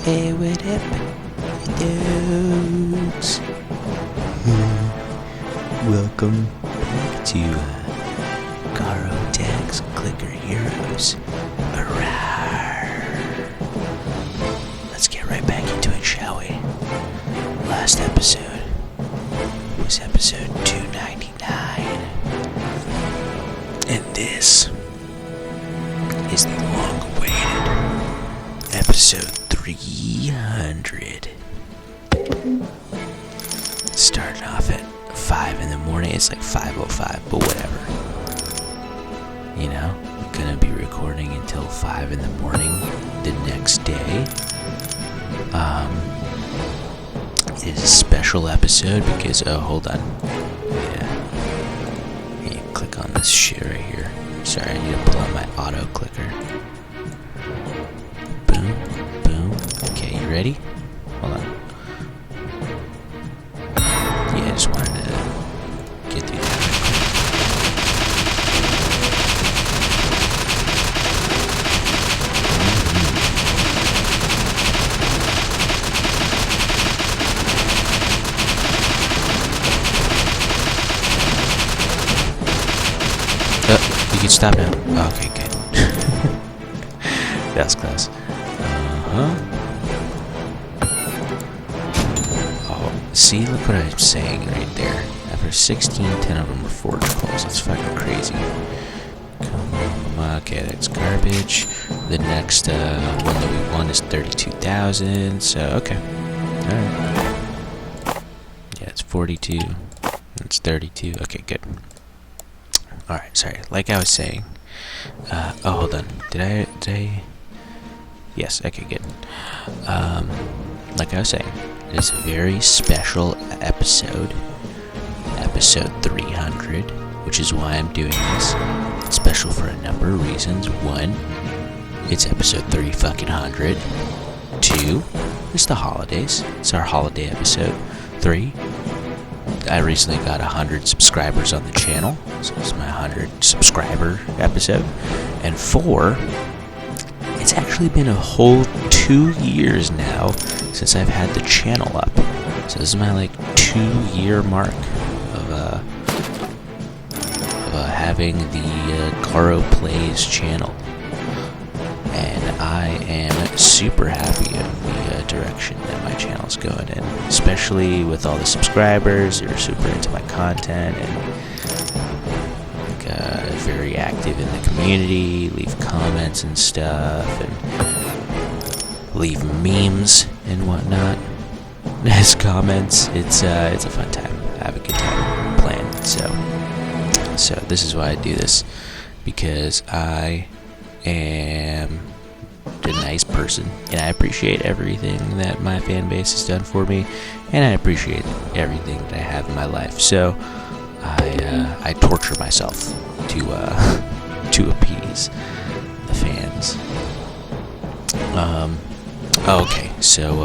Hey, what up, dogs? Welcome back to Garo Tags Clicker Heroes. Let's get right back into it, shall we? Last episode was episode 299. And this is the long-awaited episode 300. Starting off at 5 in the morning. It's like 5:05, but whatever. You know, I'm gonna be recording until 5 in the morning the next day. It is a special episode because, oh, hold on. Yeah, click on this shit right here. Sorry, I need to pull out my auto clicker. Boom, boom. Okay, you ready? Hold on. Yeah, I just wanted to get through that. You can stop now. Oh, okay, good. That was close. Oh, see, look what I'm saying right there. After 16, 10 of them are forge calls. That's fucking crazy. Come on, okay, that's garbage. The next one that we won is 32,000. So, okay. Alright. Yeah, it's 42. It's 32. Okay, good. Alright, sorry. Like I was saying. Oh, hold on. Did I? Yes, okay, good. Like I was saying, it's a very special episode. Episode 300, which is why I'm doing this. It's special for a number of reasons. One, it's episode 300. Two, it's the holidays. It's our holiday episode. 3, I recently got 100 subscribers on the channel, so this is my 100 subscriber episode. And 4, it's actually been a whole 2 years now since I've had the channel up. So this is my 2-year mark of having the Garo Plays channel. And I am super happy of the direction that my channel's going in, especially with all the subscribers. You're super into my content and very active in the community, leave comments and stuff, and leave memes and whatnot as comments. It's a fun time. I have a good time playing. So this is why I do this, because I am a nice person, and I appreciate everything that my fan base has done for me, and I appreciate everything that I have in my life. So I torture myself to appease the fans. Okay, so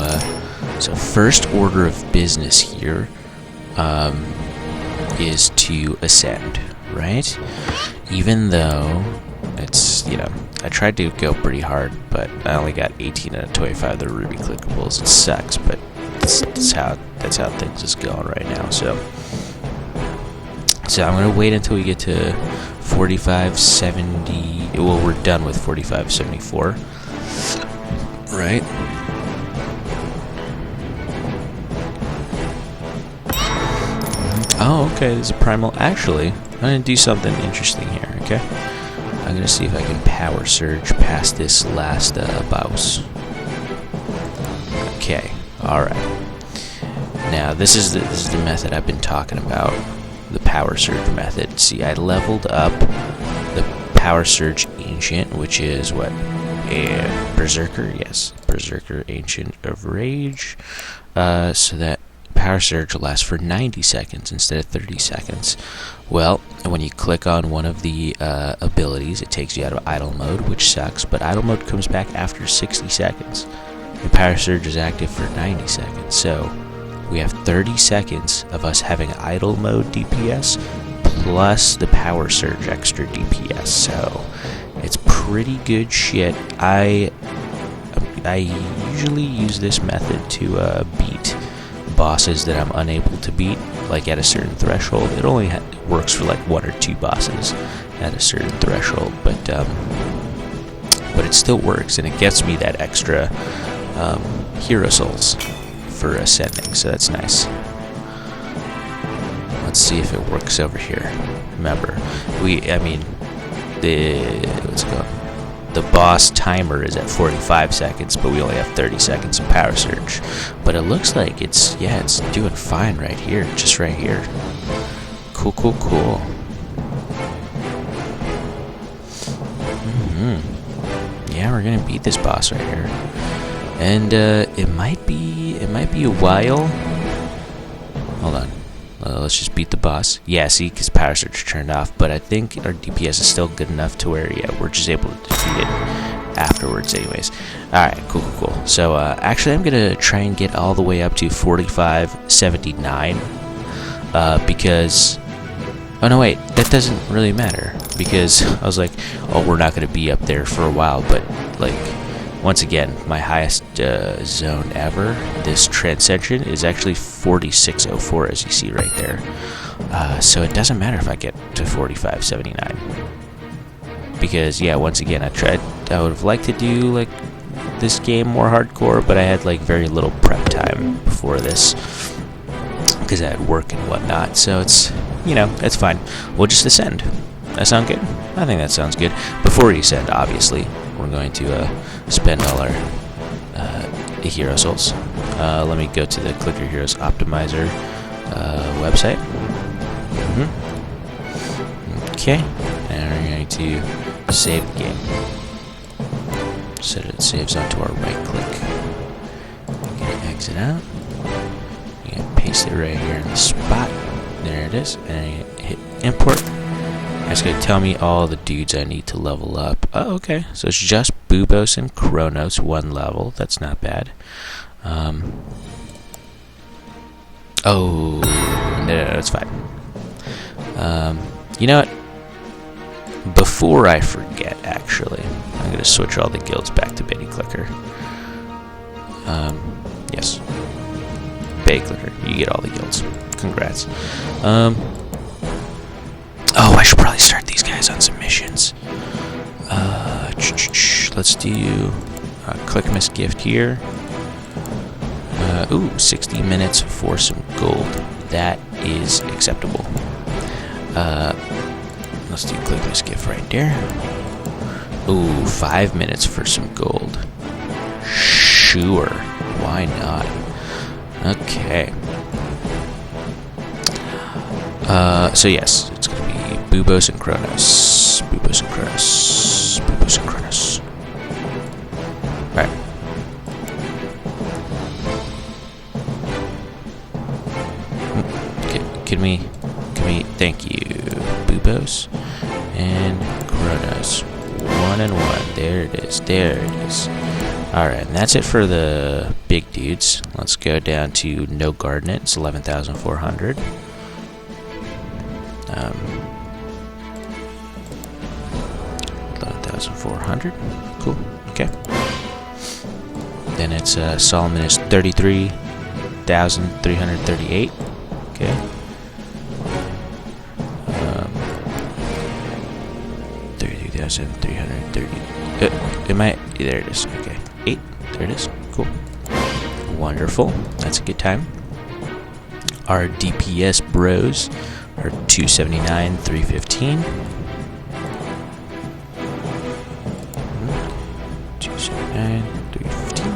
first order of business here is to ascend, right? Even though it's, I tried to go pretty hard, but I only got 18 out of 25 of the ruby clickables. It sucks, but that's how things is going right now. So I'm gonna wait until we get to 4570. Well, we're done with 4574, right? Oh, okay. There's a primal. Actually, I'm gonna do something interesting here. Okay. I'm gonna see if I can power surge past this last boss. Okay, all right. Now this is the method I've been talking about, the power surge method. See, I leveled up the power surge ancient, which is what, a berserker. Yes, berserker ancient of rage. So that power surge lasts for 90 seconds instead of 30 seconds. Well, when you click on one of the abilities, it takes you out of idle mode, which sucks, but idle mode comes back after 60 seconds. The power surge is active for 90 seconds, so we have 30 seconds of us having idle mode DPS plus the power surge extra DPS, so it's pretty good shit. I usually use this method to beat bosses that I'm unable to beat, like at a certain threshold. It only works for like 1 or 2 bosses at a certain threshold, but it still works, and it gets me that extra hero souls for ascending, so that's nice. Let's see if it works over here. Remember, the boss timer is at 45 seconds, but we only have 30 seconds of power surge. But it looks like it's doing fine right here, just right here. Cool. Yeah, we're gonna beat this boss right here, and it might be a while. Hold on. Let's just beat the boss. Yeah, see, because power surge turned off, but I think our DPS is still good enough to where, yeah, we're just able to defeat it afterwards anyways. Alright, cool. So, actually, I'm going to try and get all the way up to 4579, because... Oh, no, wait, that doesn't really matter, because I was like, oh, we're not going to be up there for a while, but, like... Once again, my highest zone ever, this Transcension, is actually 4604, as you see right there. So it doesn't matter if I get to 4579. Because, yeah, once again, I would have liked to do, like, this game more hardcore, but I had, like, very little prep time before this. Because I had work and whatnot, so it's, it's fine. We'll just ascend. That sound good? I think that sounds good. Before we ascend, obviously, we're going to spend all our hero souls. Let me go to the Clicker Heroes Optimizer website. Okay, and we're going to save the game. So that it saves onto our right click. I'm going to exit out. I'm going to paste it right here in the spot. There it is. And I'm going to hit import. It's going to tell me all the dudes I need to level up. Oh, okay. So it's just Bubos and Kronos, 1 level. That's not bad. Oh, no, it's fine. You know what? Before I forget, actually, I'm going to switch all the guilds back to Betty Clicker. Yes. Betty Clicker. You get all the guilds. Congrats. Oh, I should probably start these guys on some missions. Let's do Clickmas gift here. 60 minutes for some gold. That is acceptable. Let's do Clickmas gift right there. 5 minutes for some gold. Sure, why not? Okay. So yes, it's gonna be Bubos and Kronos. Bubos and Kronos. Bubos and Kronos. Alright. Can we, thank you. Bubos and Kronos. 1 and 1. There it is. Alright, and that's it for the big dudes. Let's go down to No Gardenet. It's 11,400. 11,400. Cool. Okay. Then it's Solomon is 33,338. Okay. 33,330. There it is. Okay. 8. There it is. Cool. Wonderful. That's a good time. Our DPS bros are 279, 315. 279, 315.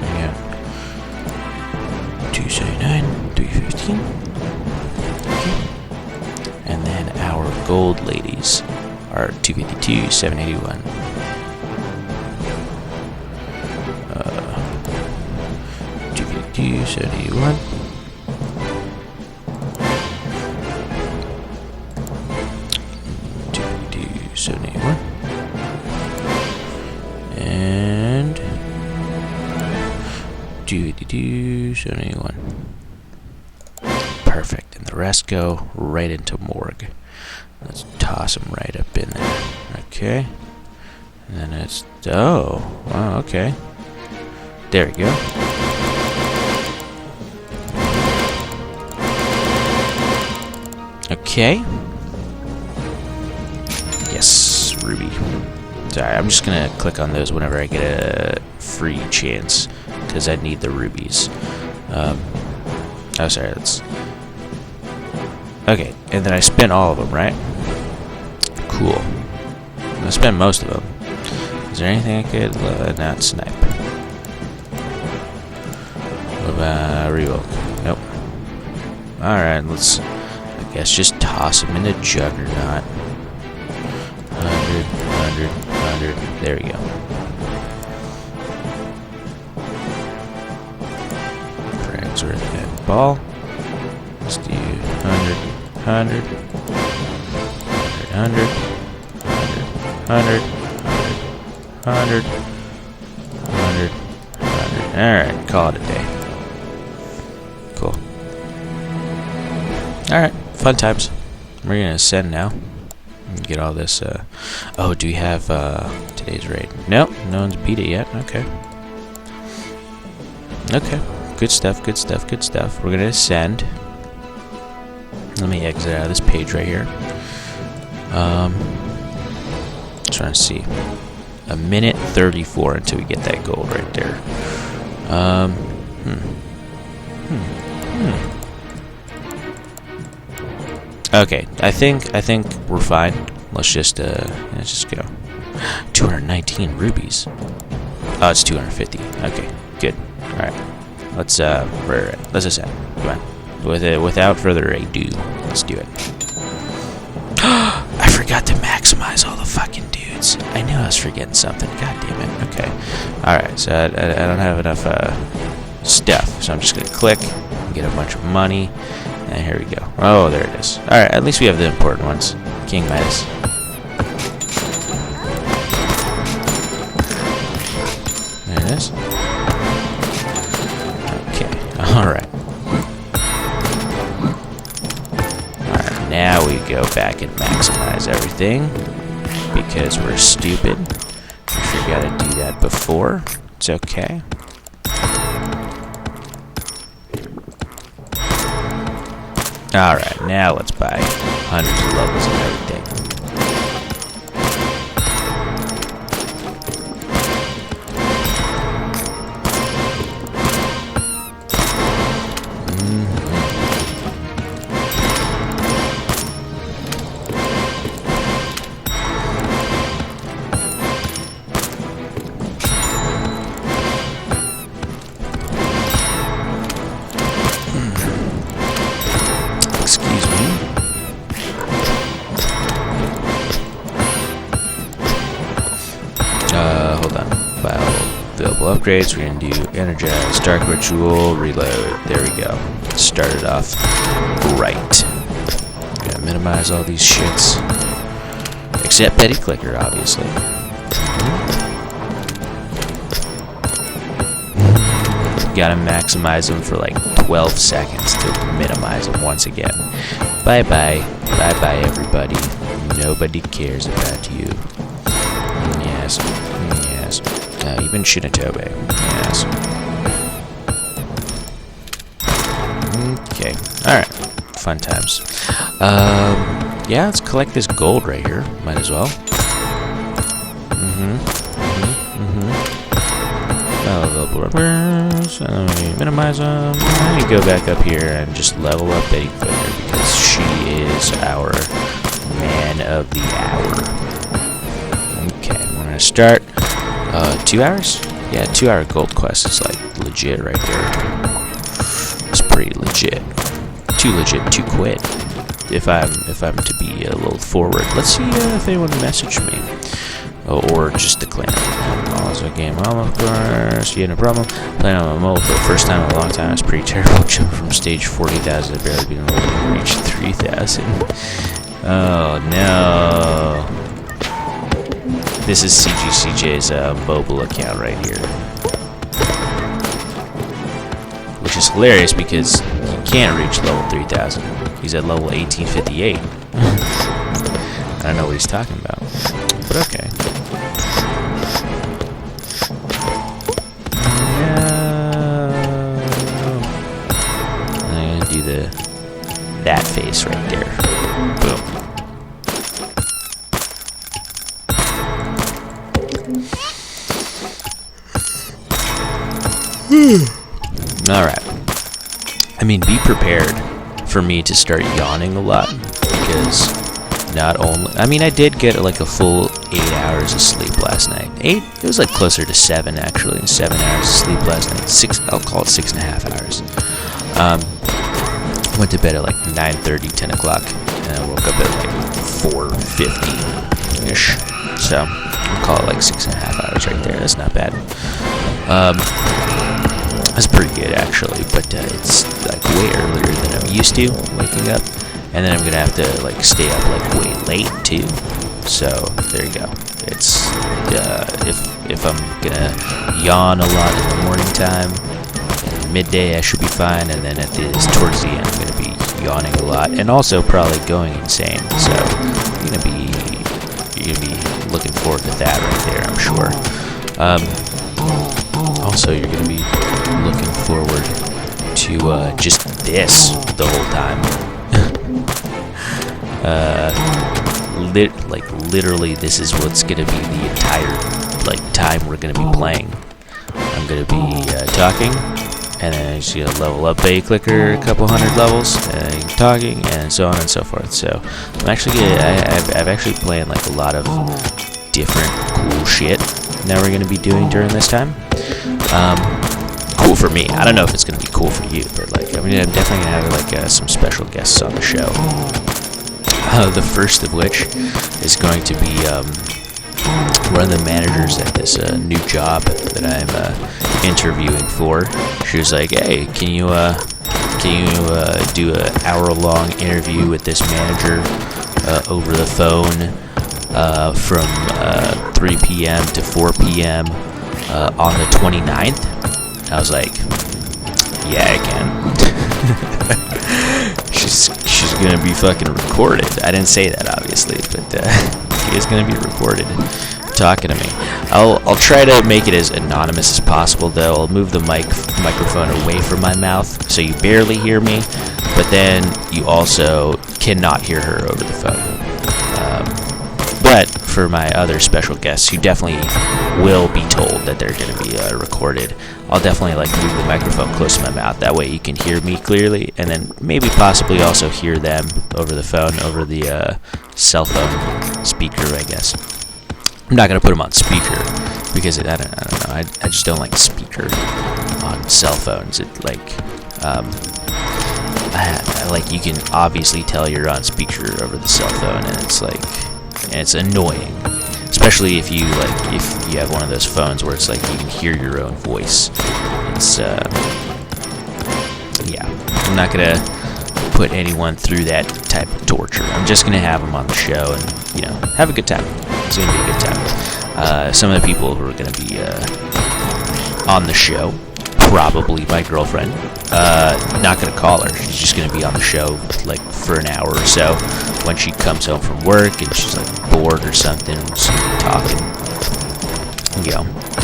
Yeah. 279, 315. Okay. And then our gold ladies are 252, 781. 271. And 271. Perfect. And the rest go right into morgue. Let's toss them right up in there. Okay. And then it's... Oh, wow, okay. There we go. Okay. Yes, ruby. Sorry, I'm just gonna click on those whenever I get a free chance, because I need the rubies. Oh, sorry, that's... Okay, and then I spent all of them, right? Cool. I spent most of them. Is there anything I could... not snipe. What about revoke? Nope. Alright, let's... I guess just toss him into Juggernaut. 100, 100, 100. There we go. Frags worth that ball. Let's do 100, 100, 100, 100, 100, 100, 100. Alright, call it a day. Cool. Alright, fun times. We're gonna ascend now. Get all this, oh, do we have, today's raid? Nope, no one's beat it yet. Okay. Okay. Good stuff, good stuff, good stuff. We're gonna ascend. Let me exit out of this page right here. Trying to see. 1:34 until we get that gold right there. Okay, I think we're fine. Let's just go. 219 rubies. Oh, it's 250. Okay, good. All right, let's let's ascend. Come on. Without further ado, let's do it. I forgot to maximize all the fucking dudes. I knew I was forgetting something. God damn it. Okay. All right. So I don't have enough stuff. So I'm just gonna click and get a bunch of money. And here we go. Oh, there it is. All right. At least we have the important ones. King Midas. There it is. Okay. All right. Now we go back and maximize everything because we're stupid. We forgot to do that before. It's okay. Alright, now let's buy hundreds of levels and everything. Hold on. File available upgrades. We're gonna do energize, dark ritual, reload. There we go. Start it off right. Gonna minimize all these shits, except Petty Clicker, obviously. Gotta maximize them for like 12 seconds to minimize them once again. Bye bye. Bye bye, everybody. Nobody cares about you. Yes. Yes. Even Shinatobe. Yes. Okay. Alright. Fun times. Yeah, let's collect this gold right here. Might as well. Available rubbers. Minimize them. Let me go back up here and just level up Betty Clicker because she is our man of the hour. Okay, we're gonna start. 2 hours? Yeah, 2 hour gold quest is like legit right there. It's pretty legit. Too legit to quit. If I'm to be a little forward. Let's see if anyone messaged me. Or just the clan. Also, game of course. Yeah, no problem. Playing on my mobile for the first time in a long time. It's pretty terrible. Jump from stage 40,000 to barely being able to reach 3,000. Oh no. This is CGCJ's mobile account right here. Which is hilarious because he can't reach level 3,000. He's at level 1858. I don't know what he's talking about. But okay. Alright. I mean, be prepared for me to start yawning a lot, because not only... I mean, I did get like a full 8 hours of sleep last night. 8? It was like closer to 7, actually. 7 hours of sleep last night. 6, I'll call it 6.5 hours. Went to bed at like 9:30, 10 o'clock, and I woke up at like 4:50-ish. So, I'll call it like 6.5 hours right there. That's not bad. That's pretty good, actually, but it's like way earlier than I'm used to waking up, and then I'm gonna have to like stay up like way late too. So there you go. It's if I'm gonna yawn a lot in the morning time, and midday I should be fine, and then towards the end I'm gonna be yawning a lot, and also probably going insane. So you're gonna be looking forward to that right there, I'm sure. Also, you're going to be looking forward to just this the whole time. Literally, this is what's going to be the entire time we're going to be playing. I'm going to be talking, and then I'm just going to level up a clicker a couple hundred levels, and talking, and so on and so forth. So I'm actually I've actually planned like a lot of different cool shit that we're going to be doing during this time. Cool for me. I don't know if it's going to be cool for you, but like, I mean, I'm definitely going to have like some special guests on the show. The first of which is going to be one of the managers at this new job that I'm interviewing for. She was like, "Hey, can you do an hour-long interview with this manager over the phone from 3 p.m. to 4 p.m. On the 29th?" I was like, "Yeah, I can." she's gonna be fucking recorded. I didn't say that, obviously, but she is gonna be recorded talking to me. I'll try to make it as anonymous as possible, though. I'll move the microphone away from my mouth so you barely hear me, but then you also cannot hear her over the phone. But for my other special guests, who definitely will be told that they're going to be recorded, I'll definitely like move the microphone close to my mouth. That way you can hear me clearly, and then maybe possibly also hear them over the phone, over the cell phone speaker, I guess. I'm not going to put them on speaker because I don't know. I just don't like speaker on cell phones. It like like you can obviously tell you're on speaker over the cell phone, and it's annoying, especially if you have one of those phones where it's like you can hear your own voice. It's yeah, I'm not gonna put anyone through that type of torture. I'm just gonna have them on the show and have a good time. It's gonna be a good time. Some of the people who are gonna be on the show, probably my girlfriend. Not gonna call her. She's just gonna be on the show like for an hour or so. When she comes home from work and she's like bored or something, we're just gonna be talking.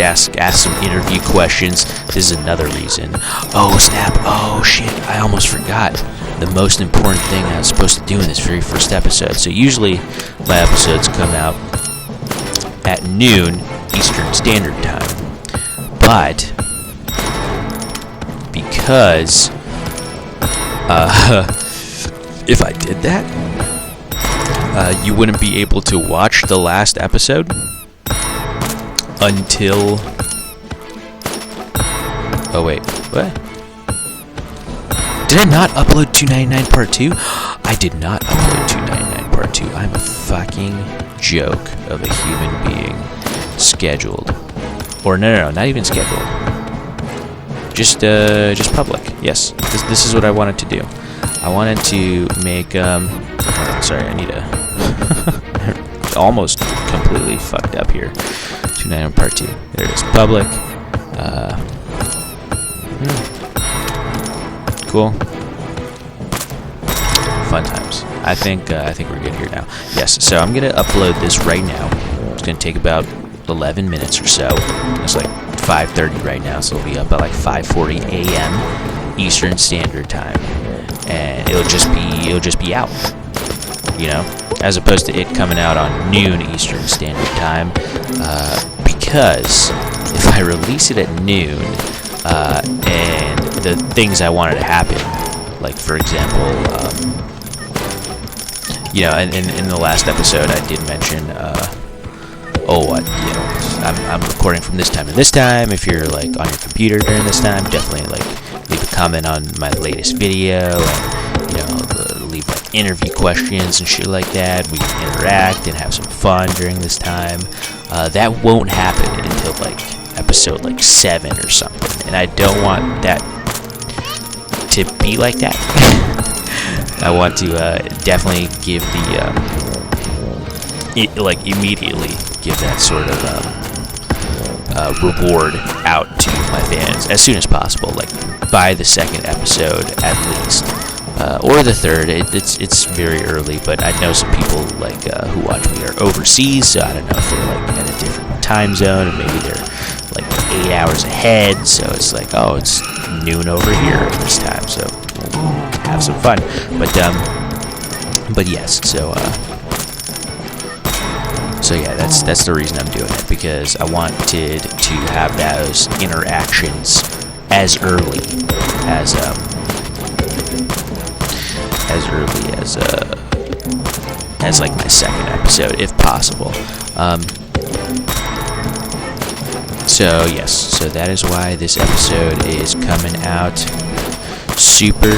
Ask some interview questions. This is another reason. Oh snap! Oh shit! I almost forgot the most important thing I was supposed to do in this very first episode. So usually my episodes come out at noon Eastern Standard Time, but because if I did that, you wouldn't be able to watch the last episode until... Oh wait, what? Did I not upload 299 Part 2? I did not upload 299 Part 2. I'm a fucking joke of a human being. Scheduled. Or no, not even scheduled. Just public. Yes, this is what I wanted to do. I wanted to make, sorry, I need to... almost completely fucked up here. 299 Part 2. There it is. Public. Cool. Fun times. I think we're good here now. Yes, so I'm gonna upload this right now. It's gonna take about 11 minutes or so. It's like 5:30 right now, so it'll be up at like 5:40 a.m. Eastern Standard Time, and it'll just be out. As opposed to it coming out on noon Eastern Standard Time, because if I release it at noon, and the things I wanted to happen, like for example, in the last episode I did mention, I'm recording from this time to this time. If you're like on your computer during this time, definitely like leave a comment on my latest video, and leave like interview questions and shit like that. We can interact and have some fun during this time. That won't happen until like episode like 7 or something, and I don't want that to be like that. I want to definitely give immediately give that sort of reward out to my fans as soon as possible, like by the 2nd episode at least, or the 3rd. It's very early, but I know some people like who watch me are overseas, so I don't know if they're like at a different time zone, and maybe they're like 8 hours ahead, so it's like, oh, it's noon over here at this time, so we'll have some fun. But yes, so yeah, that's the reason I'm doing it, because I wanted to have those interactions as early as like my 2nd episode, if possible. So yes, so that is why this episode is coming out super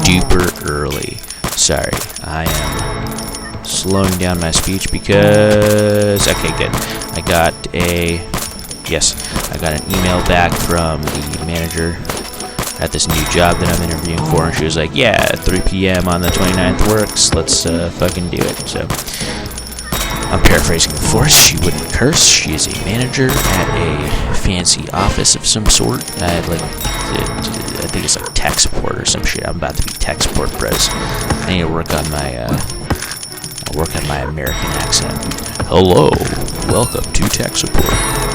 duper early. Sorry, I am slowing down my speech because, okay, good. I got an email back from the manager at this new job that I'm interviewing for, and she was like, yeah, 3 p.m. on the 29th works, let's fucking do it. So I'm paraphrasing, of course. She wouldn't curse. She is a manager at a fancy office of some sort. I think it's like tech support or some shit. I'm about to be tech support bros. I need to work on my American accent. Hello, welcome to tech support.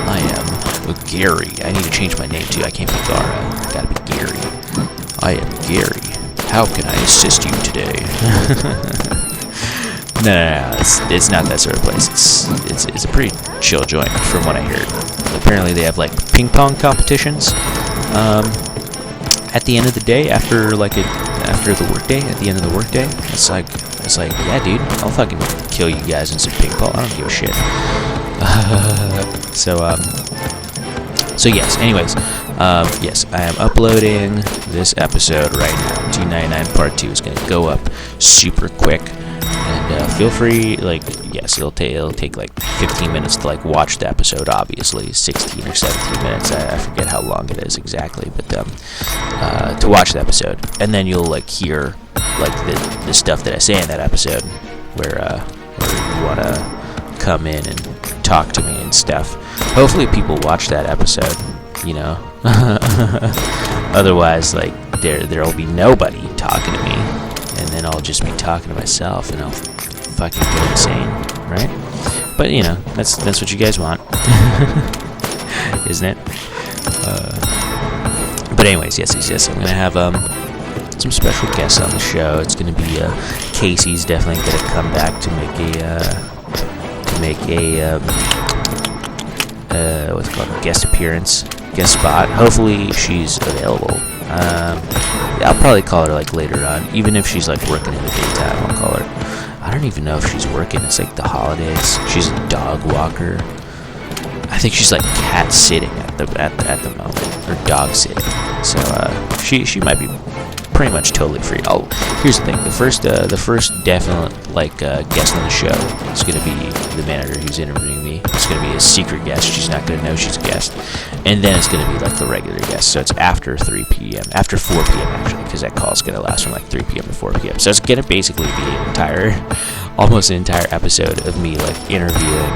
I am Gary. I need to change my name too. I can't be Garo. I gotta be Gary. I am Gary. How can I assist you today? No, it's not that sort of place. It's a pretty chill joint, from what I heard. Apparently, they have like ping pong competitions. At the end of the day, after the workday, at the end of the workday, it's like, yeah, dude, I'll fucking kill you guys in some ping pong. I don't give a shit. So yes. Anyways, yes, I am uploading this episode right now. 299 Part 2 is gonna go up super quick. And feel free, like, yes, it'll take like 15 minutes to like watch the episode. Obviously, 16 or 17 minutes. I forget how long it is exactly, but to watch the episode, and then you'll like hear like the stuff that I say in that episode, where you wanna come in and talk to me and stuff. Hopefully, people watch that episode. Otherwise, like there'll be nobody talking to me. And then I'll just be talking to myself, and I'll fucking go insane, right? But that's what you guys want, isn't it? But anyways, yes. I'm gonna have some special guests on the show. It's gonna be Casey's definitely gonna come back to make a what's it called, guest spot. Hopefully she's available. I'll probably call her like later on, even if she's like working in the daytime. I'll call her. I don't even know if she's working. It's like the holidays. She's a dog walker. I think she's like cat sitting at the moment, or dog sitting. So she might be pretty much totally free. Here's the thing: the first definite like guest on the show is gonna be the manager who's interviewing me. It's gonna be a secret guest. She's not gonna know she's a guest, and then it's gonna be like the regular guest. So it's after 3 p.m. after 4 p.m. actually, because that call's gonna last from like 3 p.m. to 4 p.m. So it's gonna basically be almost an entire episode of me like interviewing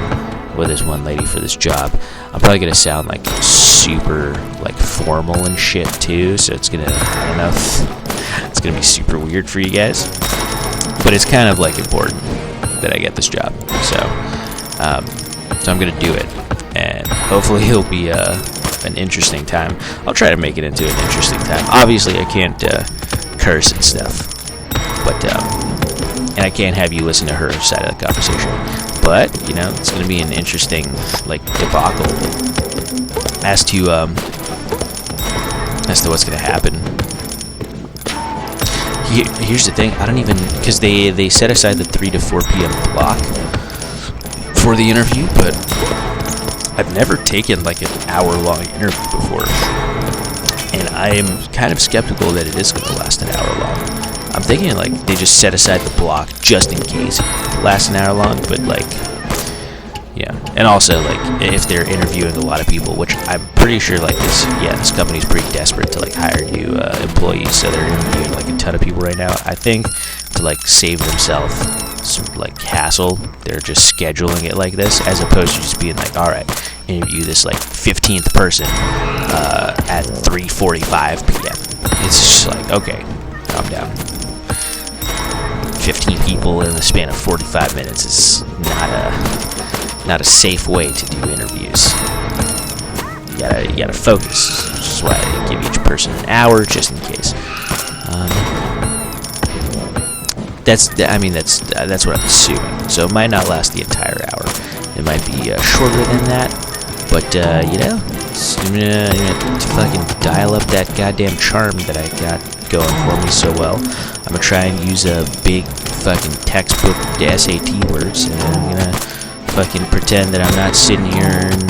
with this one lady for this job. I'm probably gonna sound like super like formal and shit too, so it's gonna, I don't know if it's gonna be super weird for you guys, but it's kind of like important that I get this job. So I'm gonna do it, and hopefully it'll be an interesting time. I'll try to make it into an interesting time. Obviously I can't curse and stuff, but and I can't have you listen to her side of the conversation. But you know, it's gonna be an interesting like debacle as to what's gonna happen. Here's the thing, I don't even, because they set aside the 3 to 4 p.m. block for the interview, but I've never taken like an hour-long interview before, and I am kind of skeptical that it is going to last an hour long. I'm thinking like they just set aside the block just in case it lasts an hour long, but like, yeah. And also like if they're interviewing a lot of people, which I'm pretty sure like this company's pretty desperate to like hire new employees, so they're interviewing like a ton of people right now. I think to like save themselves some like hassle, they're just scheduling it like this, as opposed to just being like, all right, interview this like 15th person at 3:45 p.m. It's just like, okay, calm down. 15 people in the span of 45 minutes is not a safe way to do interviews. You gotta focus, which is why I give each person an hour just in case. That's what I'm assuming. So it might not last the entire hour. It might be shorter than that. But you know, I'm gonna fucking dial up that goddamn charm that I got going for me so well. I'm gonna try and use a big fucking textbook SAT words, and I'm gonna fucking pretend that I'm not sitting here in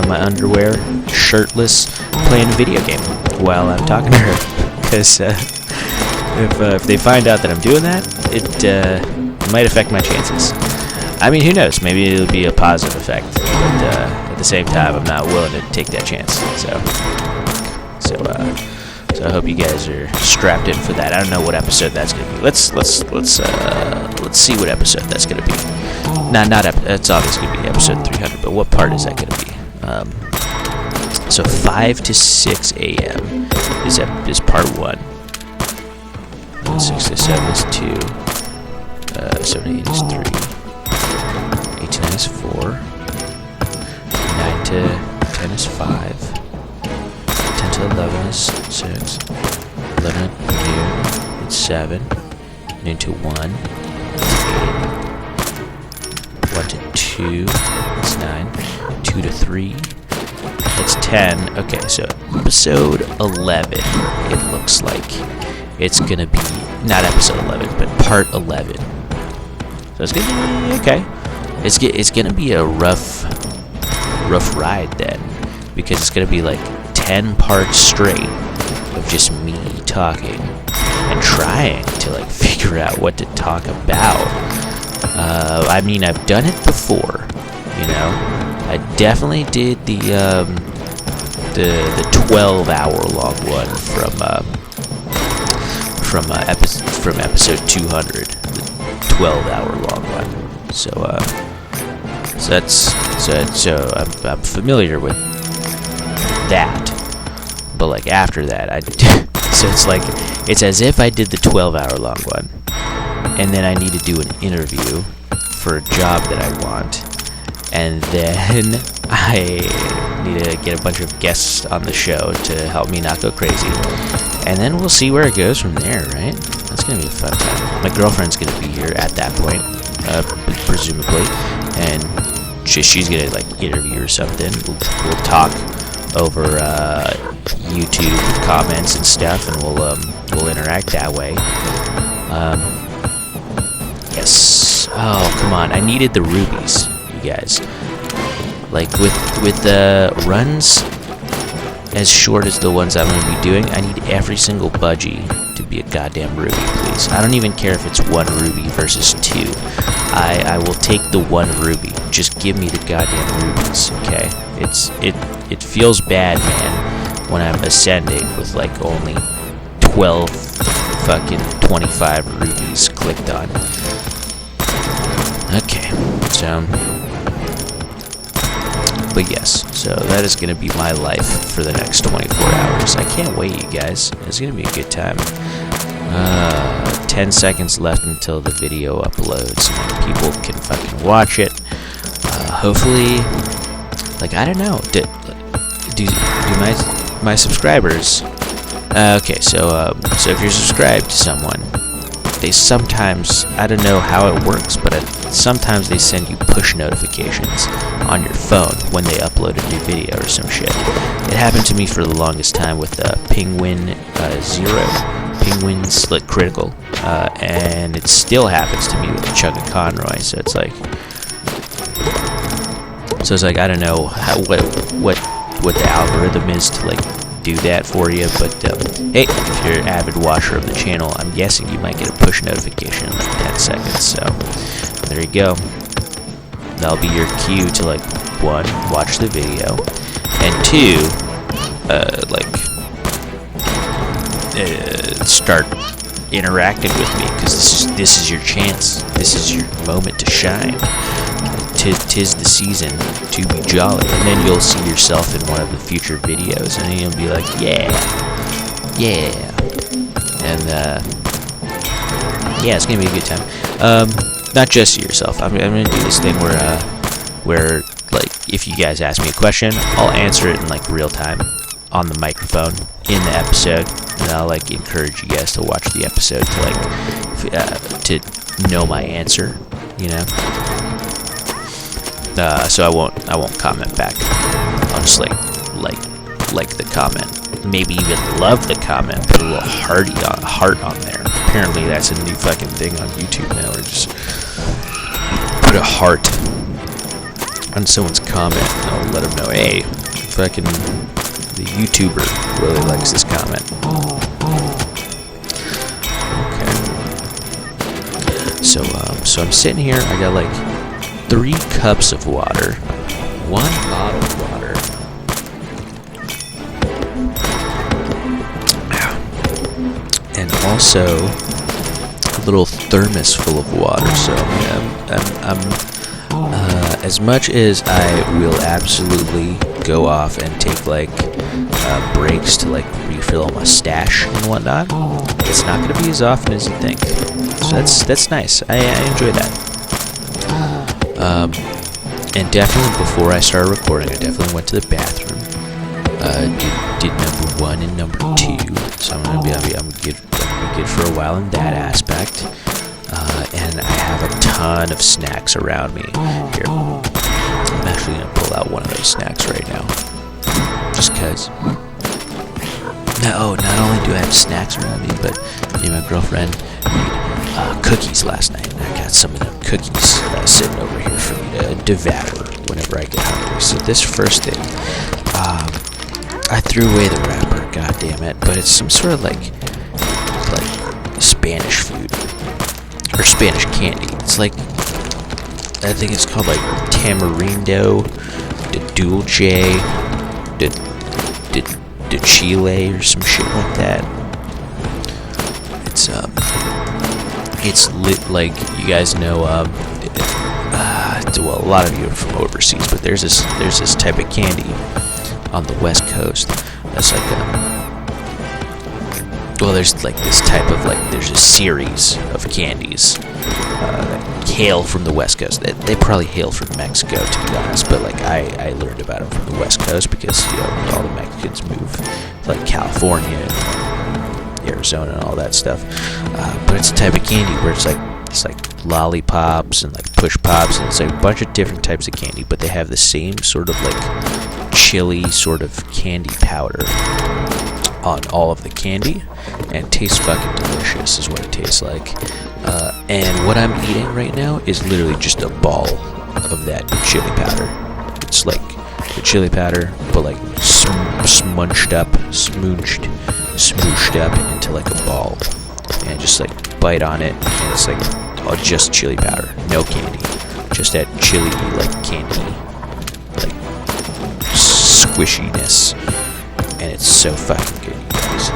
my underwear, shirtless, playing a video game while I'm talking to her. Because if they find out that I'm doing that, it might affect my chances. I mean, who knows? Maybe it'll be a positive effect, but at the same time, I'm not willing to take that chance. So I hope you guys are strapped in for that. I don't know what episode that's gonna be. Let's see what episode that's gonna be. It's obviously gonna be episode 300, but what part is that gonna be? So 5 to 6 a.m. is part 1. 6 to 7 is 2. 7 to 8 is 3. 8 to 9 is 4. 9 to 10 is 5. 10 to 11 is 6. 11 to noon, it's 7. Noon to 1, it's 8. 1 to 2, it's 9. 2 to 3, it's 10. Okay, so episode 11, it looks like it's gonna be, not episode 11, but part 11. So it's gonna be, okay. It's gonna be a rough ride then, because it's gonna be like 10 parts straight of just me talking and trying to like figure out what to talk about. I mean, I've done it before, you know. I definitely did the 12-hour long one from episode 200, the 12-hour long one. So I'm familiar with that. But like after that, so it's as if I did the 12-hour long one, and then I need to do an interview for a job that I want, and then I need to get a bunch of guests on the show to help me not go crazy, and then we'll see where it goes from there, right? That's gonna be a fun time. My girlfriend's gonna be here at that point, presumably, and she's gonna like interview or something. We'll talk over YouTube comments and stuff, and we'll interact that way. Yes. Oh, come on! I needed the rubies, you guys. Like with the runs as short as the ones I'm going to be doing, I need every single budgie to be a goddamn ruby, please. I don't even care if it's 1 ruby versus 2. I will take the 1 ruby. Just give me the goddamn rubies, okay? It feels bad, man, when I'm ascending with like only 12 fucking 25 rubies clicked on. Okay, so, but yes, so that is going to be my life for the next 24 hours. I can't wait, you guys. It's going to be a good time. 10 seconds left until the video uploads, and people can fucking watch it. Hopefully, like, I don't know, do my subscribers, okay, so if you're subscribed to someone, they sometimes, I don't know how it works, but sometimes they send you push notifications on your phone when they upload a new video or some shit. It happened to me for the longest time with Penguin Penguin Slit Critical, and it still happens to me with the Chug of Conroy. So it's like I don't know what the algorithm is to like do that for you, but hey, if you're an avid watcher of the channel, I'm guessing you might get a push notification in like 10 seconds. So there you go. That'll be your cue to like 1, watch the video, and 2, start interacting with me, because this is your chance. This is your moment to shine. Tis the season to be jolly, and then you'll see yourself in one of the future videos, and then you'll be like, yeah, and yeah, it's gonna be a good time. Not just yourself. I'm gonna do this thing where like if you guys ask me a question, I'll answer it in like real time on the microphone in the episode, and I'll like encourage you guys to watch the episode to like to know my answer, you know. So I won't comment back. I'll just like the comment, maybe even love the comment, put a little heart on there. Apparently that's a new fucking thing on YouTube now, where just put a heart on someone's comment, and I'll let them know, hey, fucking the YouTuber really likes this comment. Okay. So I'm sitting here. I got like 3 cups of water, 1 bottle of water, and also a little thermos full of water. So I'm as much as I will absolutely go off and take like breaks to like refill my stash and whatnot, it's not going to be as often as you think. So that's nice. I enjoy that. And definitely before I started recording, I definitely went to the bathroom. Did number 1 and number 2, so I'm good for a while in that aspect. And I have a ton of snacks around me. Here, I'm actually gonna pull out one of those snacks right now, just cause. Not only do I have snacks around me, but me and my girlfriend made cookies last night, and I got some of them cookies sitting over here for me to devour whenever I get hungry. So this first thing, I threw away the wrapper, god damn it, but it's some sort of like Spanish food, or Spanish candy. It's like, I think it's called like tamarindo de dulce de chile or some shit like that. It's lit, like, you guys know, well, a lot of you are from overseas, but there's this type of candy on the West Coast that's like there's like this type of there's a series of candies that hail from the West Coast. They probably hail from Mexico, to be honest, but like I learned about them from the West Coast because, you know, all the Mexicans move to like California and Arizona and all that stuff. But it's a type of candy where it's like lollipops and like push pops, and it's like a bunch of different types of candy, but they have the same sort of like chili sort of candy powder on all of the candy, and it tastes fucking delicious is what it tastes like. And what I'm eating right now is literally just a ball of that chili powder. It's like the chili powder, but like smooshed up into like a ball, and just like bite on it, and it's like just chili powder, no candy, just that chili like candy like squishiness, and it's so fucking good, you guys.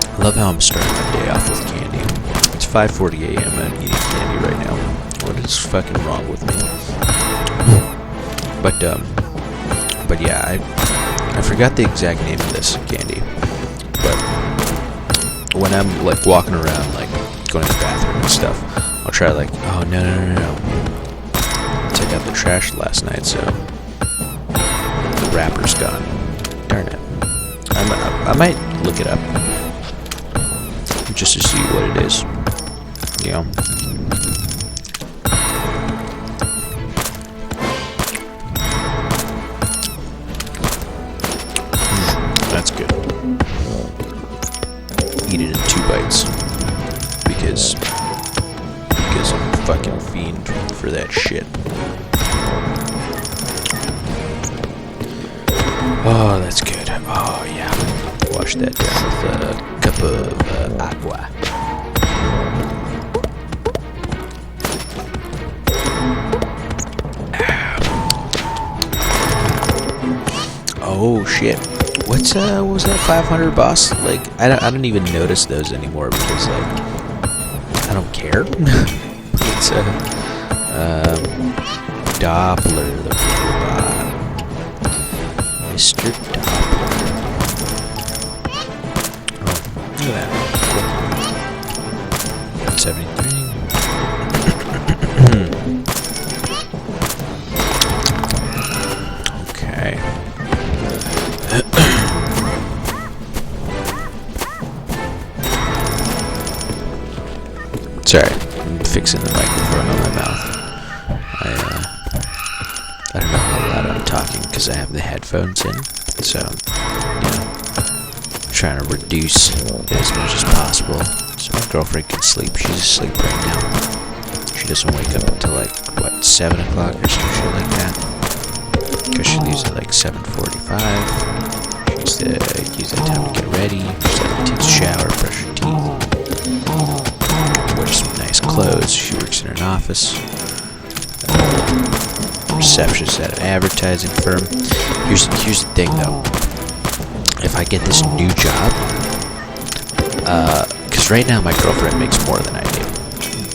I love how I'm starting my day off with candy. It's 5:40 a.m. and I'm eating candy right now. What is fucking wrong with me? But yeah, I forgot the exact name of this candy. But when I'm like walking around, like going to the bathroom and stuff, I'll try like, oh no, take out the trash last night, so wrapper's gone. Darn it. I might look it up just to see what it is. You know. That's good. Eat it in 2 bites because I'm a fucking fiend for that shit. Oh, that's good. Oh, yeah. Wash that down with a cup of agua. Oh, shit. What was that 500 boss? Like, I don't even notice those anymore because, like, I don't care. It's Doppler, the robot. Mr. Doppler. Oh, look at that. Cool. 73. Okay. Sorry, I'm fixing the microphone on my mouth. I don't know how loud I'm talking because I have the headphones in, so I'm trying to reduce it as much as possible so my girlfriend can sleep. She's asleep right now. She doesn't wake up until like, what, 7 o'clock or some shit like that? Because she leaves at like 7:45. She needs to use that time to get ready, take a shower, brush her teeth. Wear some nice clothes. She works in an office. Receptionist at an advertising firm. Here's the thing, though. If I get this new job, because right now my girlfriend makes more than I do,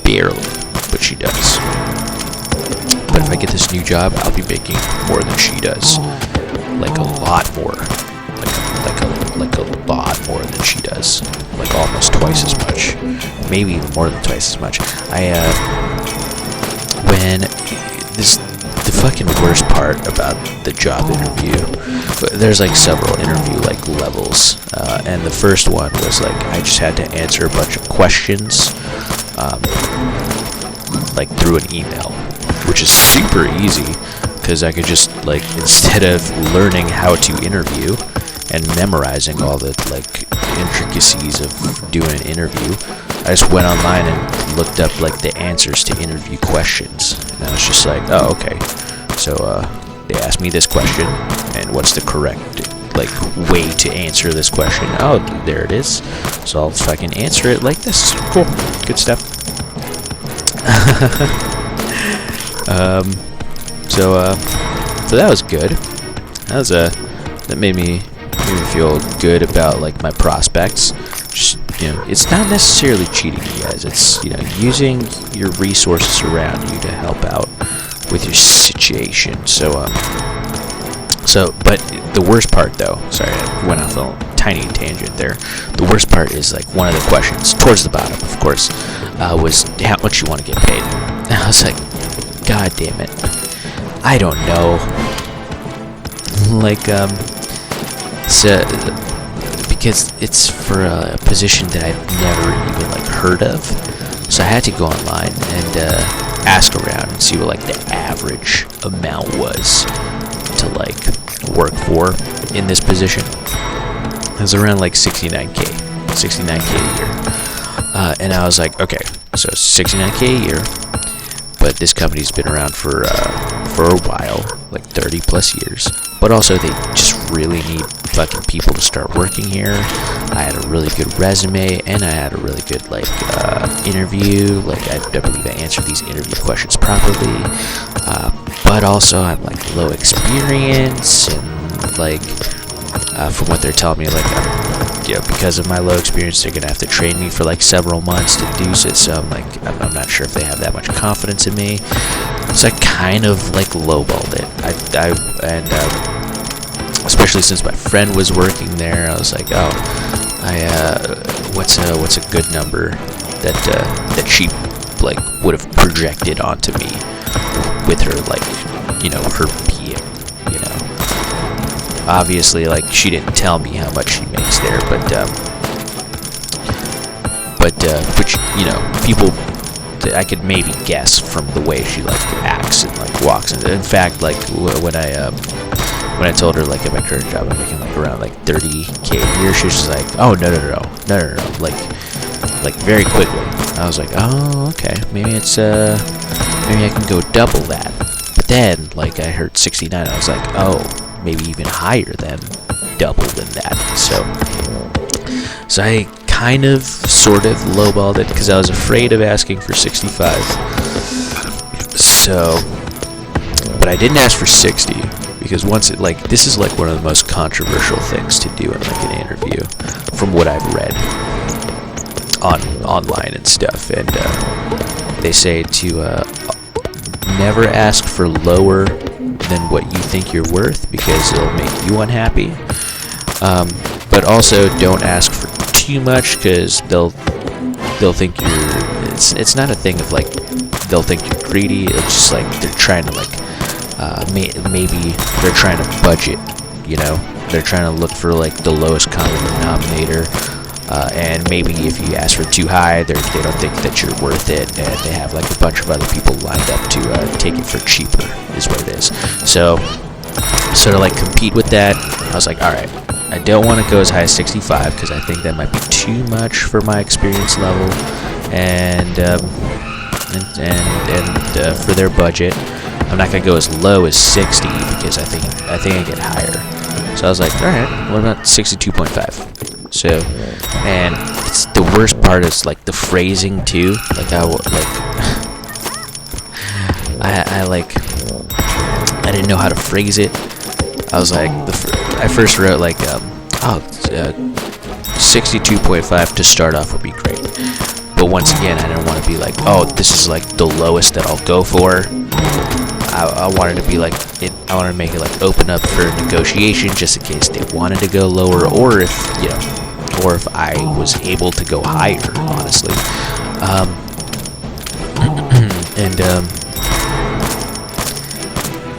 barely, but she does. But if I get this new job, I'll be making more than she does, like a lot more, like a lot more than she does, like almost twice as much, maybe even more than twice as much. The fucking worst part about the job interview, there's like several interview like levels, and the first one was like I just had to answer a bunch of questions, like through an email, which is super easy because I could just like, instead of learning how to interview and memorizing all the like intricacies of doing an interview, I just went online and looked up like the answers to interview questions, and I was just like, oh, okay, so they asked me this question and what's the correct like way to answer this question? Oh, there it is. So I'll fucking answer it like this. Cool, good stuff. So that was good. That made me feel good about like my prospects. Just, it's not necessarily cheating, you guys. It's, using your resources around you to help out with your situation. But the worst part, though, sorry, I went off a tiny tangent there. The worst part is like one of the questions towards the bottom, of course, was how much you want to get paid. And I was like, God damn it, I don't know. Like, so because it's for a position that I've never even like heard of, so I had to go online and ask around and see what like the average amount was to like work for in this position. It was around like 69k a year, and I was like, okay, so 69k a year, but this company's been around for a while, like 30 plus years, but also they just really need fucking people to start working here. I had a really good resume, and I had a really good like interview. Like I believe I answered these interview questions properly, but also I'm like low experience, and like from what they're telling me, like because of my low experience, they're gonna have to train me for like several months to do it. So I'm like, I'm not sure if they have that much confidence in me. So I kind of like lowballed it. Especially since my friend was working there, I was like, oh, what's a good number that she like would have projected onto me with her like her PM, obviously, like, she didn't tell me how much she makes there, but which, you know, people, I could maybe guess from the way she, like, acts and, like, walks. In fact, like, when I told her, like, at my current job I'm making, like, around, like, 30K a year, she was just like, oh, no, like, very quickly. I was like, oh, okay, maybe it's, maybe I can go double that. But then, like, I heard 69, I was like, oh, maybe even higher than double than that. So I kind of, sort of lowballed it, because I was afraid of asking for 65. So, but I didn't ask for 60, because once it, like, this is, like, one of the most controversial things to do in, like, an interview, from what I've read online and stuff, and they say to never ask for lower than what you think you're worth, because it'll make you unhappy, but also don't ask for too much, because they'll think you're, it's not a thing of, like, they'll think you're greedy. It's just like they're trying to, like, maybe they're trying to budget, you know, they're trying to look for, like, the lowest common denominator. And maybe if you ask for too high, they don't think that you're worth it, and they have, like, a bunch of other people lined up to take it for cheaper, is what it is. So to, like, compete with that, I was like, all right, I don't want to go as high as 65, because I think that might be too much for my experience level, and for their budget. I'm not gonna go as low as 60, because I think I get higher. So I was like, all right, what about 62.5? So, and it's the worst part is, like, the phrasing too. Like, I didn't know how to phrase it. I was like, I first wrote, like, 62.5 to start off would be great. But once again, I didn't want to be like, oh, this is, like, the lowest that I'll go for. I wanted to be like it. I wanted to make it, like, open up for negotiation, just in case they wanted to go lower, or if, you know, or if I was able to go higher, honestly.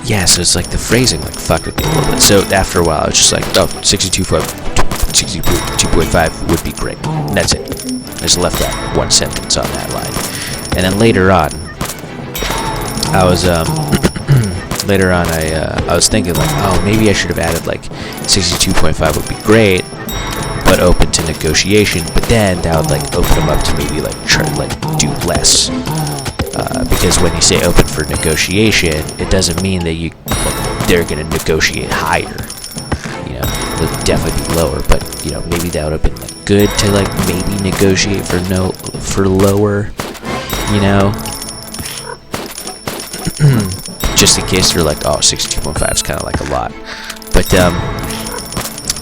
Yeah, so it's like the phrasing, like, fucked with me a little bit. So after a while, I was just like, oh, 62.5 would be great. And that's it. I just left that one sentence on that line. And then later on, I was I was thinking, like, oh, maybe I should have added, like, 62.5 would be great, but open to negotiation. But then that would, like, open them up to maybe, like, try to, like, do less, because when you say open for negotiation, it doesn't mean that they're gonna negotiate higher. You know, they'll definitely be lower, but, you know, maybe that would have been, like, good to, like, maybe negotiate for lower, you know. Just in case you're like, oh, 62.5 is kind of, like, a lot. But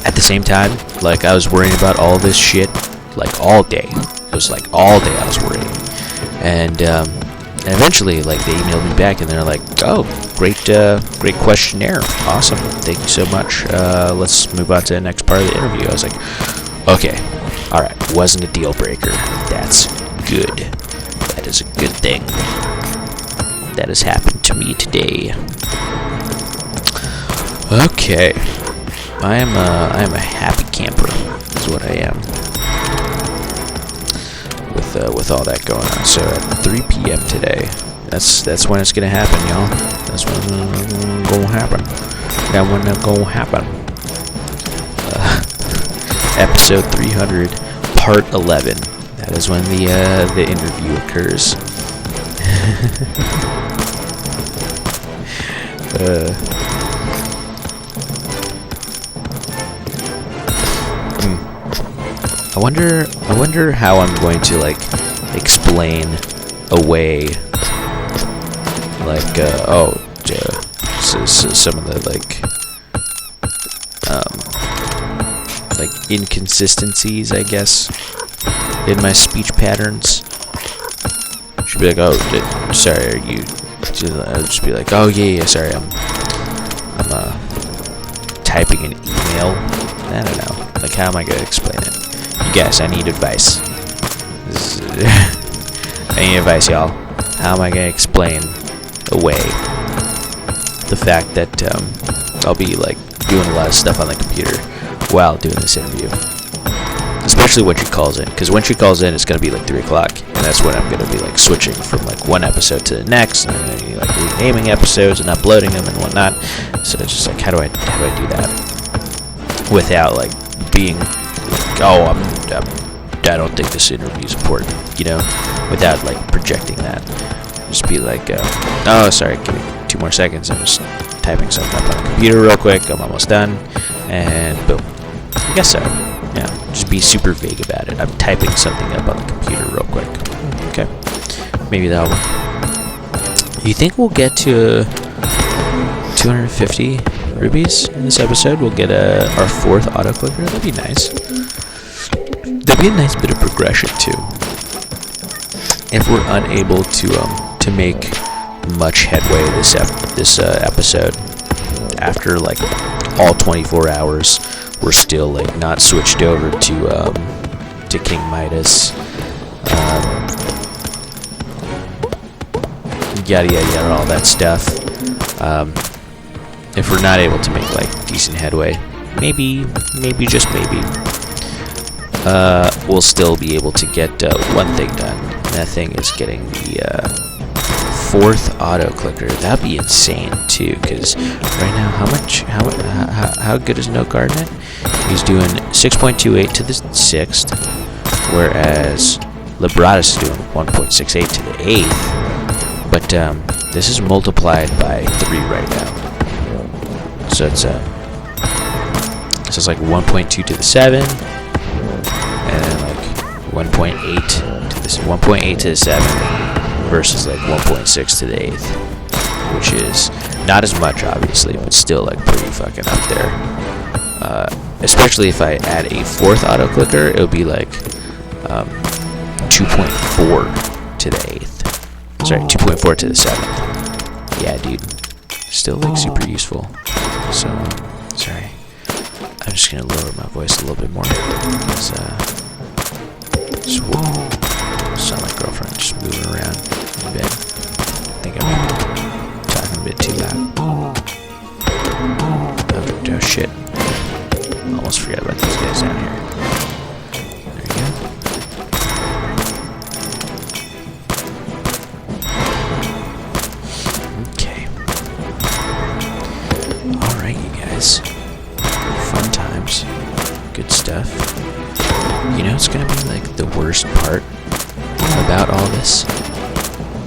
at the same time, like, I was worrying about all this shit, like, all day. It was, like, all day I was worrying. And eventually, like, they emailed me back, and they're like, oh, great questionnaire, awesome, thank you so much, let's move on to the next part of the interview. I was like, okay, alright, wasn't a deal breaker, that's good, that is a good thing. That has happened to me today. Okay, I am a happy camper, is what I am. With all that going on. So at 3 p.m. today, that's when it's gonna happen, y'all. That's when it's gonna happen. That when it's gonna happen. Episode 300, part 11. That is when the interview occurs. I wonder how I'm going to, like, explain away, like, so some of the, like inconsistencies, I guess, in my speech patterns. She'd be like, oh, sorry, are you? I'll just be like, oh, yeah, sorry, I'm typing an email. I don't know. Like, how am I gonna explain it? You guys, I need advice. I need advice, y'all. How am I gonna explain away the fact that I'll be, like, doing a lot of stuff on the computer while doing this interview. Especially when she calls in, because when she calls in, it's going to be like 3 o'clock, and that's when I'm going to be like switching from like one episode to the next, and I'm going to be like renaming episodes and uploading them and whatnot. So it's just like, how do I do that without like being like, oh, I don't think this interview is important, you know, without like projecting that. Just be like, oh, sorry, give me 2 more seconds. I'm just typing something up on the computer real quick. I'm almost done, and boom. I guess so. Yeah, just be super vague about it. I'm typing something up on the computer real quick. Okay, maybe that'll work. You think we'll get to 250 rubies in this episode? We'll get our 4th auto clicker. That'd be nice. That'd be a nice bit of progression too. If we're unable to make much headway this episode, after like all 24 hours, we're still like not switched over to King Midas. Yada yada yada, all that stuff. If we're not able to make like decent headway, maybe just maybe, we'll still be able to get one thing done. And that thing is getting the 4th auto clicker. That'd be insane too, because right now, how good is No Gardenet? He's doing 6.28 to the 6th, whereas Libratus is doing 1.68 to the 8th. But this is multiplied by 3 right now, so it's like 1.2 to the 7, and then like 1.8 to this 1.8 to the 7. Versus like 1.6 to the 8th, which is not as much obviously, but still like pretty fucking up there. Especially if I add a 4th auto clicker, it'll be like 2.4 to the 8th. Sorry, 2.4 to the 7th. Yeah, dude, still like super useful. So sorry, I'm just gonna lower my voice a little bit more because sound like girlfriend just moving around in bed. I think I'm talking a bit too loud. Oh shit. Almost forgot about these guys down here. There we go. Okay. Alright, you guys. Fun times. Good stuff. You know, it's gonna be like the worst part about all this.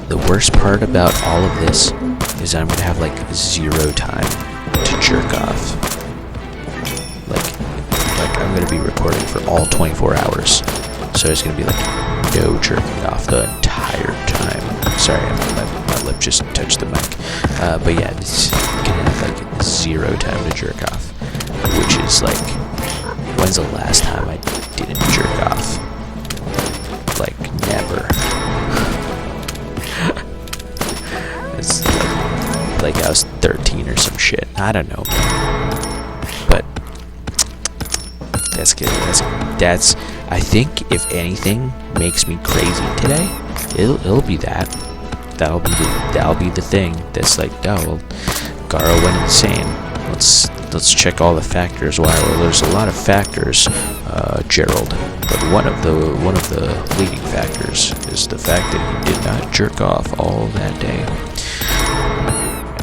The worst part about all of this is I'm gonna have like 0 time to jerk off. Like I'm gonna be recording for all 24 hours, so it's gonna be like no jerking off the entire time. Sorry, my lip just touched the mic. But yeah, it's gonna have like 0 time to jerk off, which is like, when's the last time I didn't jerk off? Like never. It's like I was 13 or some shit. I don't know, but that's good. That's I think if anything makes me crazy today, it'll be that. That'll be the thing that's like, oh well, Garo went insane. Let's check all the factors. Why? Well, there's a lot of factors, Gerald, but one of the leading factors is the fact that he did not jerk off all that day.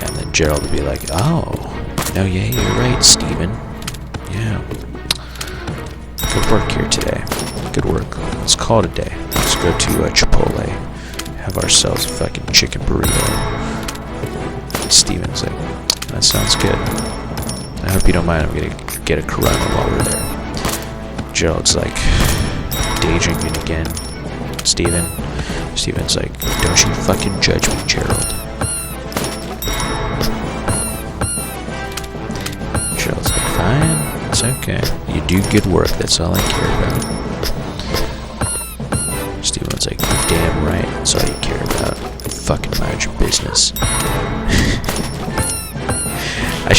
And then Gerald would be like, oh, no, yeah, you're right, Steven. Yeah, good work here today. Good work. Let's call it a day. Let's go to Chipotle, have ourselves a fucking chicken burrito. And Steven's like, that sounds good. I hope you don't mind, I'm gonna get a Corona while we're there. Gerald's like, daydrinking again. Steven's like, don't you fucking judge me, Gerald. Gerald's like, fine, it's okay. You do good work, that's all I care about. Steven's like, you're damn right, that's all you care about. Fucking mind your business. I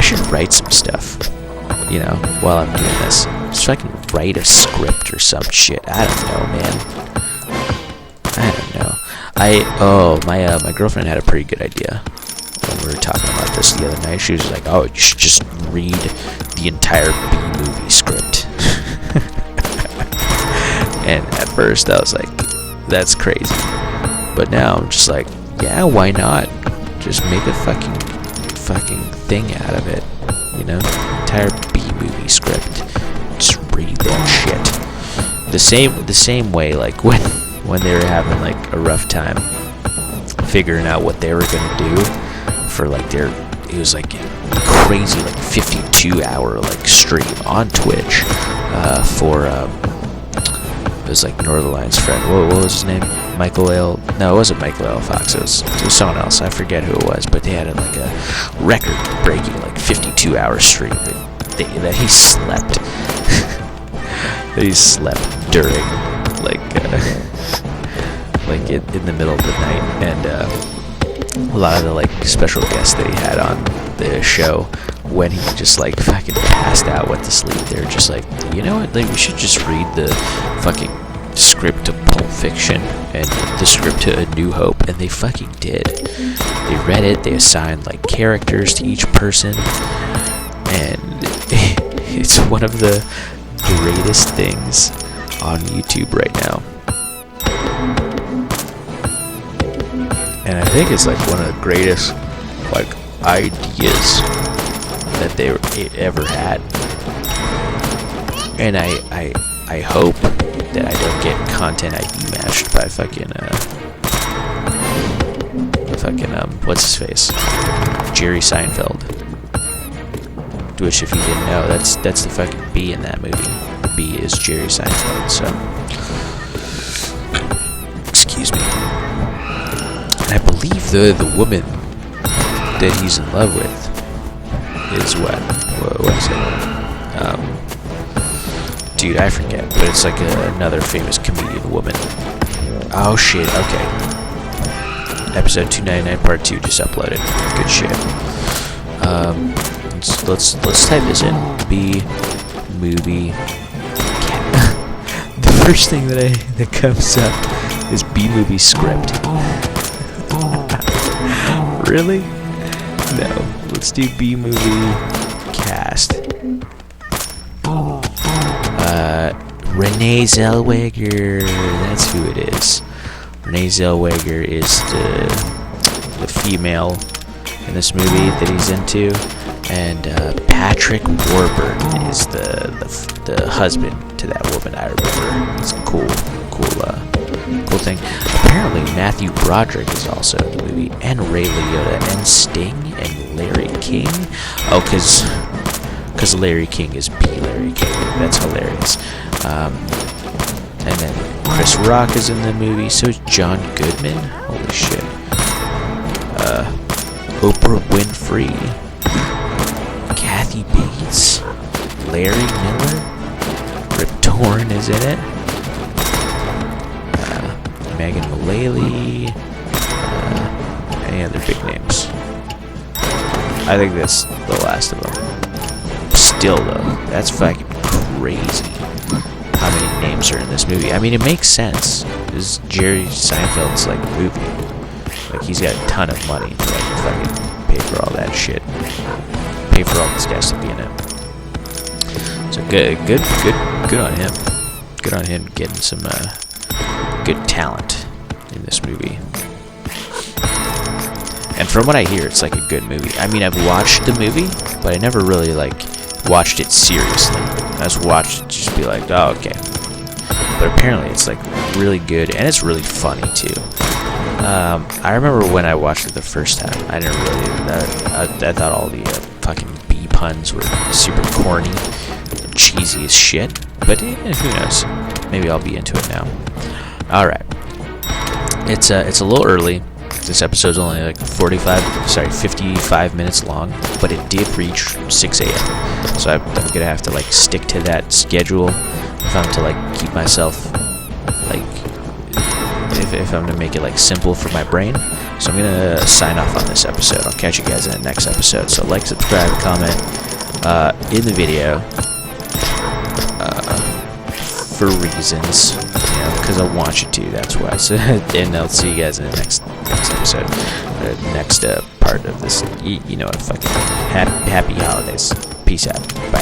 should write some stuff, you know, while I'm doing this. So I can write a script or some shit. I don't know, man. I don't know. My girlfriend had a pretty good idea when we were talking about this the other night. She was like, "Oh, you should just read the entire B-movie script." And at first I was like, "That's crazy," but now I'm just like, "Yeah, why not? Just make a fucking thing out of it, you know? Entire B-movie script. Just read that shit." The same way, like when they were having like a rough time figuring out what they were gonna do for like it was like crazy like 52-hour like stream on Twitch for it was like Northernline's friend. What was his name? Michael L. No, it wasn't Michael L. Fox. It was someone else. I forget who it was, but they had like a record-breaking like 52-hour stream that he slept. That he slept during like in the middle of the night, and a lot of the like special guests that he had on the show, when he just like fucking passed out, went to sleep, they were just like, you know what, like, we should just read the fucking script to Pulp Fiction and the script to A New Hope, and they fucking did. They read it, they assigned like characters to each person, and it's one of the greatest things on YouTube right now. And I think it's like one of the greatest like ideas that they ever had. And I hope that I don't get content ID matched by fucking what's his face, Jerry Seinfeld. Which, if you didn't know, that's the fucking B in that movie. The B is Jerry Seinfeld. So, excuse me. And I believe the woman that he's in love with is what is it? Dude, I forget, but it's like another famous comedian woman. Oh shit, okay. Episode 299 part 2 just uploaded. Good shit. Let's type this in. B movie. The first thing that comes up is B movie script. Really? No. Let's do B movie cast. Renee Zellweger. That's who it is. Renee Zellweger is the female in this movie that he's into, and Patrick Warburton is the husband to that woman. I remember. It's a cool thing. Apparently, Matthew Broderick is also in the movie, and Ray Liotta, and Sting, and Larry King. Oh, because Larry King is B. Larry King. That's hilarious. And then Chris Rock is in the movie. So is John Goodman. Holy shit. Oprah Winfrey. Kathy Bates. Larry Miller. Rip Torn is in it. Megan Mullally. Any other big names? I think that's the last of them. Still, though, that's fucking crazy how many names are in this movie. I mean, it makes sense. This is Jerry Seinfeld's like movie. Like, he's got a ton of money to like fucking pay for all that shit. Pay for all these guys to be in it. So good on him. Good on him getting some good talent in this movie. And from what I hear, it's like a good movie. I mean, I've watched the movie, but I never really like watched it seriously. I just watched it just be like, oh, okay. But apparently it's like really good, and it's really funny too. I remember when I watched it the first time, I didn't really, I thought all the fucking B puns were super corny and cheesy as shit. But who knows? Maybe I'll be into it now. All right. It's a little early. This episode's only like 55 minutes long, but it did reach 6 a.m. So I'm gonna have to like stick to that schedule if I'm to like keep myself like if I'm to make it like simple for my brain. So I'm gonna sign off on this episode. I'll catch you guys in the next episode. So like, subscribe, comment in the video for reasons, you know, because I want you to. That's why. So, and I'll see you guys in the next episode, next part. part of this. You know what? Fucking happy holidays. Peace out. Bye.